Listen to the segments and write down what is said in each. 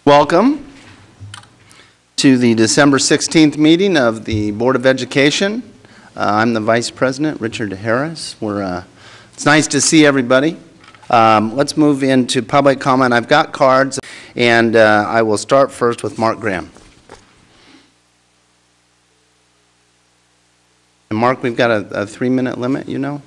Welcome to the December 16th meeting of the Board of Education. I'm the Vice President, Richard Harris. It's nice to see everybody. Let's move into public comment. I've got cards, and I will start first with Mark Graham. And Mark, we've got a 3-minute limit, you know?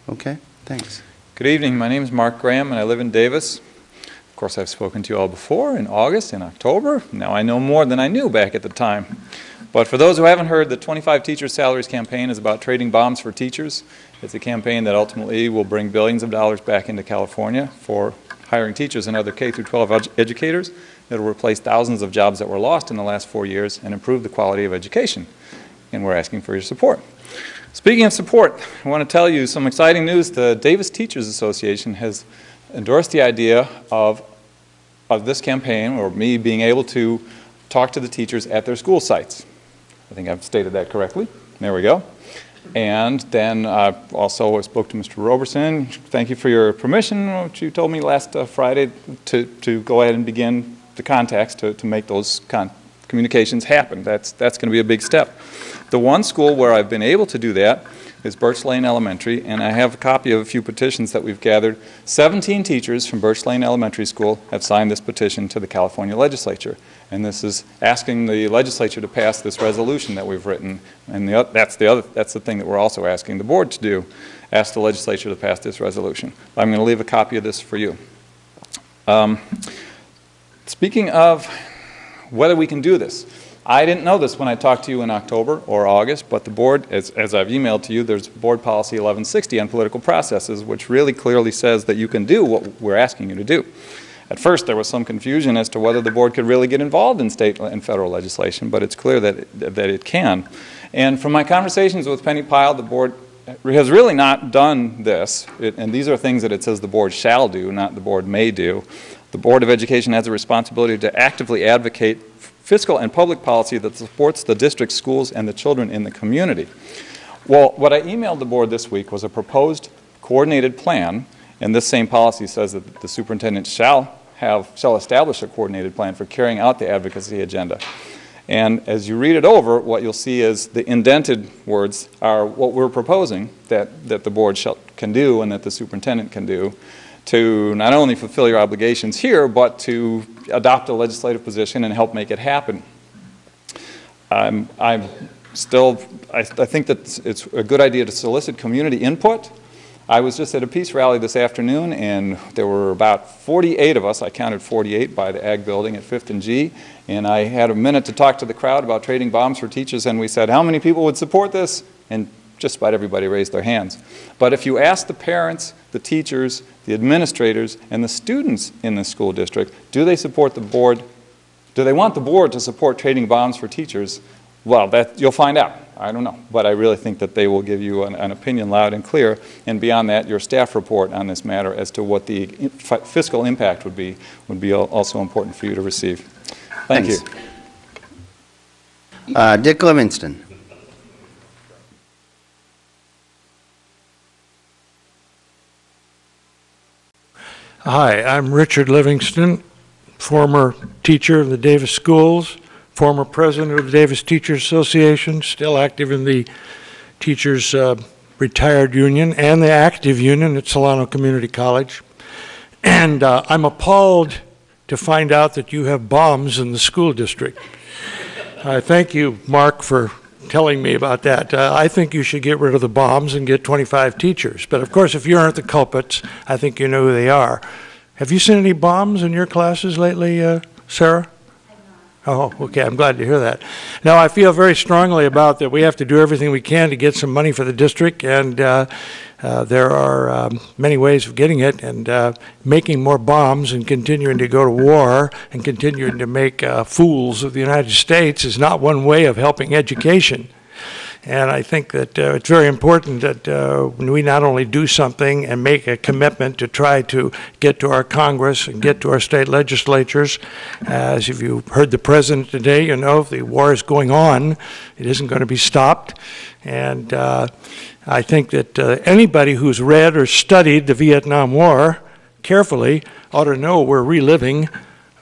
Okay, thanks. Good evening. My name is Mark Graham, and I live in Davis. Of course, I've spoken to you all before in August, in October. Now I know more than I knew back at the time. But for those who haven't heard, the 25 Teachers Salaries campaign is about trading bombs for teachers. It's a campaign that ultimately will bring billions of dollars back into California for hiring teachers and other K-12 educators. It will replace thousands of jobs that were lost in the last 4 years and improve the quality of education. And we're asking for your support. Speaking of support, I want to tell you some exciting news. The Davis Teachers Association has endorsed the idea of this campaign, or me being able to talk to the teachers at their school sites. I think I've stated that correctly. There we go. And then I also spoke to Mr. Roberson. Thank you for your permission, which you told me last Friday, to go ahead and begin the contacts to make those communications happen. That's going to be a big step. The one school where I've been able to do that is Birch Lane Elementary, and I have a copy of a few petitions that we've gathered. 17 teachers from Birch Lane Elementary School have signed this petition to the California legislature, and this is asking the legislature to pass this resolution that we've written, and that's the thing that we're also asking the board to do, ask the legislature to pass this resolution. I'm going to leave a copy of this for you. Speaking of whether we can do this, I didn't know this when I talked to you in October or August, but the board, as I've emailed to you, there's Board Policy 1160 on political processes, which really clearly says that you can do what we're asking you to do. At first, there was some confusion as to whether the board could really get involved in state and federal legislation, but it's clear that it can. And from my conversations with Penny Pyle, the board has really not done this, and these are things that it says the board shall do, not the board may do. The Board of Education has a responsibility to actively advocate fiscal and public policy that supports the district, schools, and the children in the community. Well, what I emailed the board this week was a proposed coordinated plan, and this same policy says that the superintendent shall establish a coordinated plan for carrying out the advocacy agenda. And as you read it over, what you'll see is the indented words are what we're proposing that the board can do and that the superintendent can do to not only fulfill your obligations here, but to adopt a legislative position and help make it happen. I think that it's a good idea to solicit community input. I was just at a peace rally this afternoon, and there were about 48 of us. I counted 48 by the Ag Building at 5th and G, and I had a minute to talk to the crowd about trading bombs for teachers, and we said, how many people would support this? And just about everybody raised their hands. But if you ask the parents, the teachers, the administrators, and the students in the school district, do they support the board? Do they want the board to support trading bombs for teachers? Well, you'll find out. I don't know. But I really think that they will give you an opinion loud and clear. And beyond that, your staff report on this matter as to what the fiscal impact would be also important for you to receive. Thank you. Dick Livingston. Hi, I'm Richard Livingston, former teacher of the Davis Schools, former president of the Davis Teachers Association, still active in the Teachers Retired Union and the active union at Solano Community College. And I'm appalled to find out that you have bombs in the school district. Thank you, Mark, for telling me about that. I think you should get rid of the bombs and get 25 teachers. But of course, if you aren't the culprits, I think you know who they are. Have you seen any bombs in your classes lately, Sarah? Oh, okay, I'm glad to hear that. Now, I feel very strongly about that we have to do everything we can to get some money for the district, and there are many ways of getting it, and making more bombs and continuing to go to war and continuing to make fools of the United States is not one way of helping education. And I think that it's very important that we not only do something and make a commitment to try to get to our Congress and get to our state legislatures. As if you heard the president today, you know, if the war is going on, it isn't going to be stopped. And I think that anybody who's read or studied the Vietnam War carefully ought to know we're reliving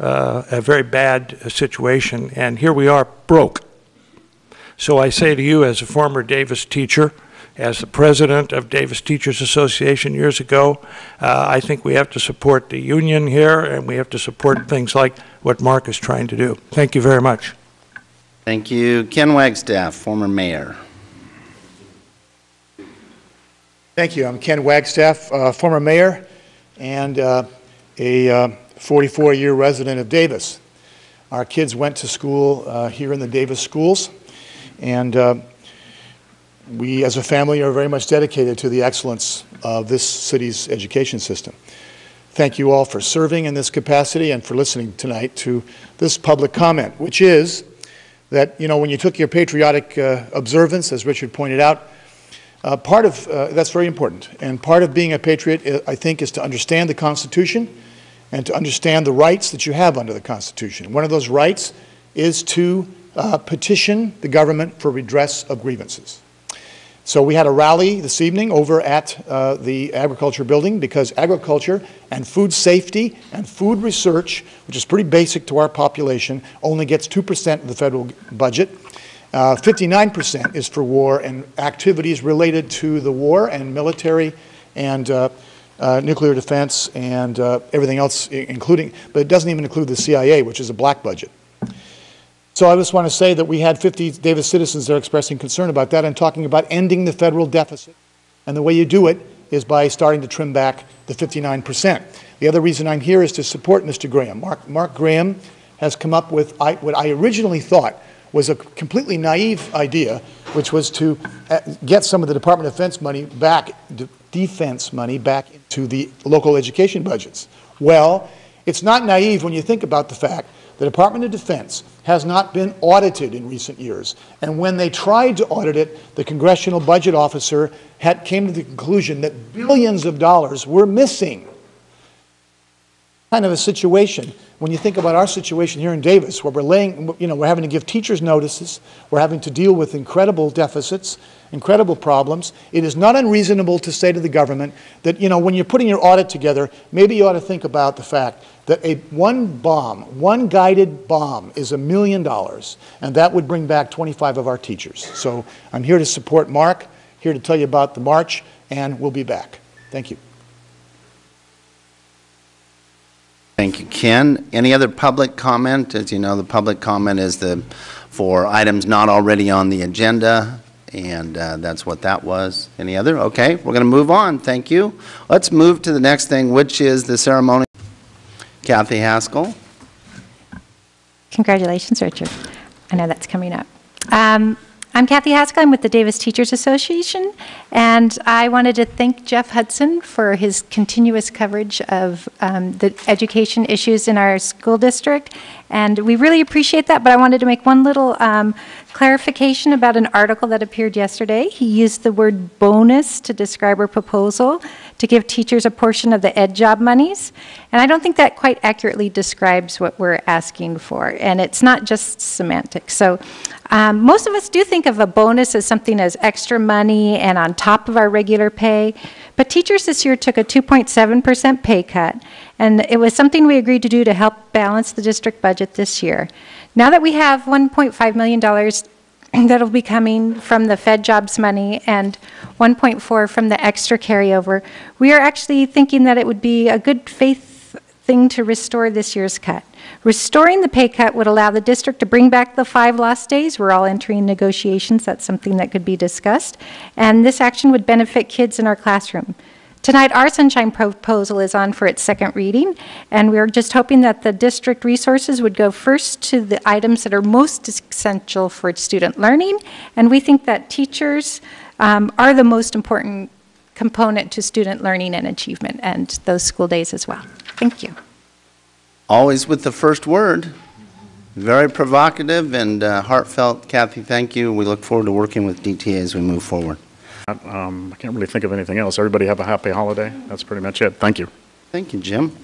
a very bad situation, and here we are broke. So I say to you, as a former Davis teacher, as the president of Davis Teachers Association years ago, I think we have to support the union here, and we have to support things like what Mark is trying to do. Thank you very much. Thank you. Ken Wagstaff, former mayor. Thank you. I'm Ken Wagstaff, former mayor and a 44-year resident of Davis. Our kids went to school here in the Davis schools, and we as a family are very much dedicated to the excellence of this city's education system. Thank you all for serving in this capacity and for listening tonight to this public comment, which is that, you know, when you took your patriotic observance, as Richard pointed out, part of that's very important. And part of being a patriot, I think, is to understand the Constitution and to understand the rights that you have under the Constitution. One of those rights is to petition the government for redress of grievances. So we had a rally this evening over at the Agriculture building because agriculture and food safety and food research, which is pretty basic to our population, only gets 2% of the federal budget. 59% is for war and activities related to the war and military and nuclear defense and everything else, including, but it doesn't even include the CIA, which is a black budget. So I just want to say that we had 50 Davis citizens there expressing concern about that and talking about ending the federal deficit. And the way you do it is by starting to trim back the 59%. The other reason I'm here is to support Mr. Graham. Mark Graham has come up with what I originally thought was a completely naive idea, which was to get some of the Department of Defense money back, into the local education budgets. Well, it's not naive when you think about the fact the Department of Defense has not been audited in recent years. And when they tried to audit it, the Congressional Budget Officer came to the conclusion that billions of dollars were missing. Kind of a situation when you think about our situation here in Davis, where we're having to give teachers notices, we're having to deal with incredible deficits, incredible problems. It is not unreasonable to say to the government that, when you're putting your audit together, maybe you ought to think about the fact that one guided bomb is $1 million, and that would bring back 25 of our teachers. So I'm here to support Mark, here to tell you about the march, and we'll be back. Thank you. Thank you, Ken. Any other public comment? As you know, the public comment is for items not already on the agenda, and that's what that was. Any other? Okay, we're going to move on. Thank you. Let's move to the next thing, which is the ceremony. Kathy Haskell. Congratulations, Richard. I know that's coming up. I'm Kathy Haskell. I'm with the Davis Teachers Association, and I wanted to thank Jeff Hudson for his continuous coverage of the education issues in our school district, and we really appreciate that, but I wanted to make one little clarification about an article that appeared yesterday. He used the word bonus to describe our proposal to give teachers a portion of the ed job monies, and I don't think that quite accurately describes what we're asking for, and it's not just semantics. So most of us do think of a bonus as something as extra money and on top of our regular pay, but teachers this year took a 2.7% pay cut, and it was something we agreed to do to help balance the district budget this year. Now that we have $1.5 million that'll be coming from the Fed jobs money and 1.4 from the extra carryover, we are actually thinking that it would be a good faith thing to restore this year's cut. Restoring the pay cut would allow the district to bring back the 5 lost days. We're all entering negotiations. That's something that could be discussed. And this action would benefit kids in our classroom. Tonight, our Sunshine proposal is on for its second reading, and we're just hoping that the district resources would go first to the items that are most essential for student learning, and we think that teachers are the most important component to student learning and achievement, and those school days as well. Thank you. Always with the first word. Very provocative and heartfelt. Kathy, thank you. We look forward to working with DTA as we move forward. I can't really think of anything else. Everybody have a happy holiday. That's pretty much it. Thank you. Thank you, Jim.